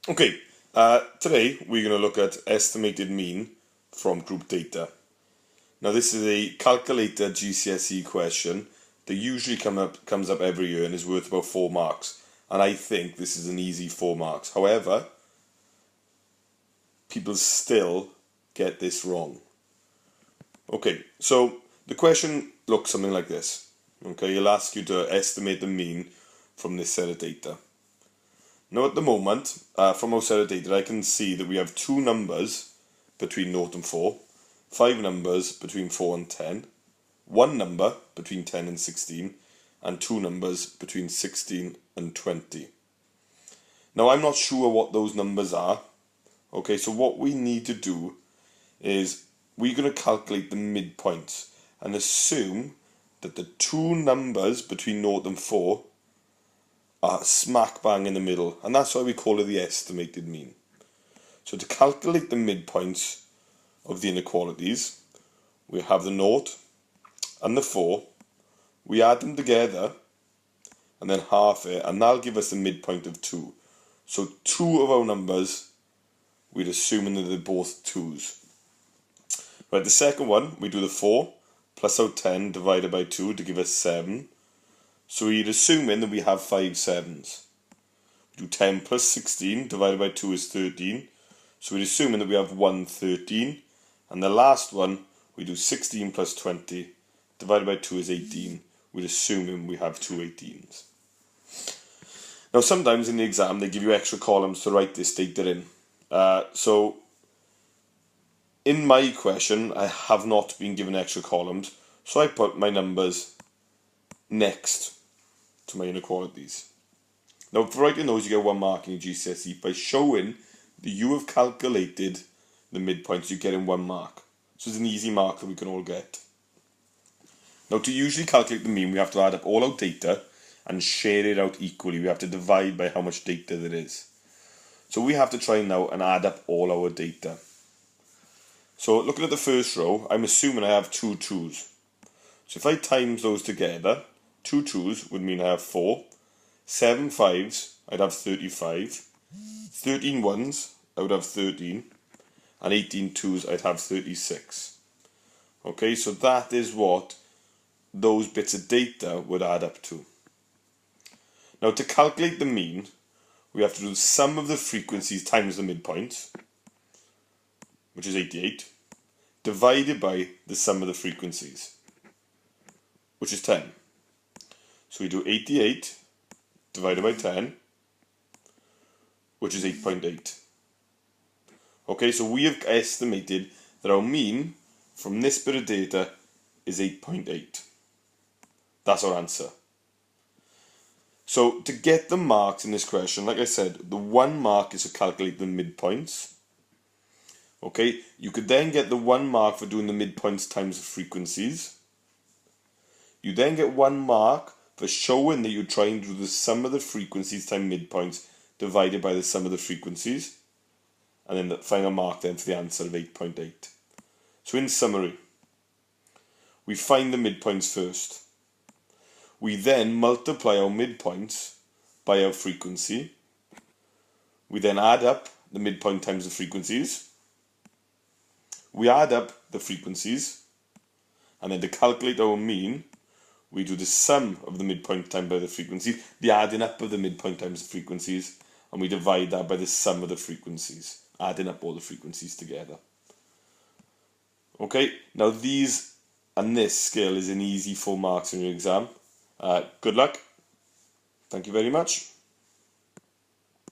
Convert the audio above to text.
Okay, today we're going to look at estimated mean from group data. Now this is a calculator GCSE question that usually comes up every year and is worth about 4 marks. And I think this is an easy 4 marks. However, people still get this wrong. Okay, so the question looks something like this. Okay, it'll ask you to estimate the mean from this set of data. Now at the moment, from our set of data, I can see that we have 2 numbers between 0 and 4, 5 numbers between 4 and 10, 1 number between 10 and 16, and 2 numbers between 16 and 20. Now I'm not sure what those numbers are. Okay, so what we need to do is we're going to calculate the midpoints and assume that the 2 numbers between 0 and 4 are smack bang in the middle, and that's why we call it the estimated mean. So to calculate the midpoints of the inequalities, we have the 0 and the 4, we add them together and then half it, and that'll give us the midpoint of 2. So 2 of our numbers, we're assuming that they're both 2's. Right, the second one, we do the 4 plus our 10 divided by 2 to give us 7. So we're assuming that we have 5 7's. We do 10 plus 16 divided by 2 is 13. So we're assuming that we have 1 13. And the last one, we do 16 plus 20 divided by 2 is 18. We're assuming we have 2 18's. Now sometimes in the exam they give you extra columns to write this data in. So in my question I have not been given extra columns, so I put my numbers next to my inequalities. Now for writing those you get 1 mark in your GCSE. By showing that you have calculated the midpoints, you get in 1 mark. So it's an easy mark that we can all get. Now to usually calculate the mean, we have to add up all our data and share it out equally. We have to divide by how much data there is. So we have to try now and add up all our data. So looking at the first row, I'm assuming I have 2 2's. So if I times those together, 2 2's would mean I have 4, 7 5's, I'd have 35, 13 1's, I would have 13, and 18 2's, I'd have 36. Okay, so that is what those bits of data would add up to. Now to calculate the mean, we have to do the sum of the frequencies times the midpoints, which is 88, divided by the sum of the frequencies, which is 10. So we do 88 divided by 10, which is 8.8. Okay, so we have estimated that our mean from this bit of data is 8.8. That's our answer. So to get the marks in this question, like I said, the 1 mark is to calculate the midpoints. Okay, you could then get the 1 mark for doing the midpoints times the frequencies. You then get 1 mark for showing that you're trying to do the sum of the frequencies times midpoints divided by the sum of the frequencies. And then the final mark then for the answer of 8.8. So in summary, we find the midpoints first. We then multiply our midpoints by our frequency. We then add up the midpoint times the frequencies. We add up the frequencies. And then to calculate our mean, we do the sum of the midpoint times by the frequencies, the adding up of the midpoint times the frequencies, and we divide that by the sum of the frequencies, adding up all the frequencies together. Okay, now these and this skill is an easy 4 marks in your exam. Good luck. Thank you very much.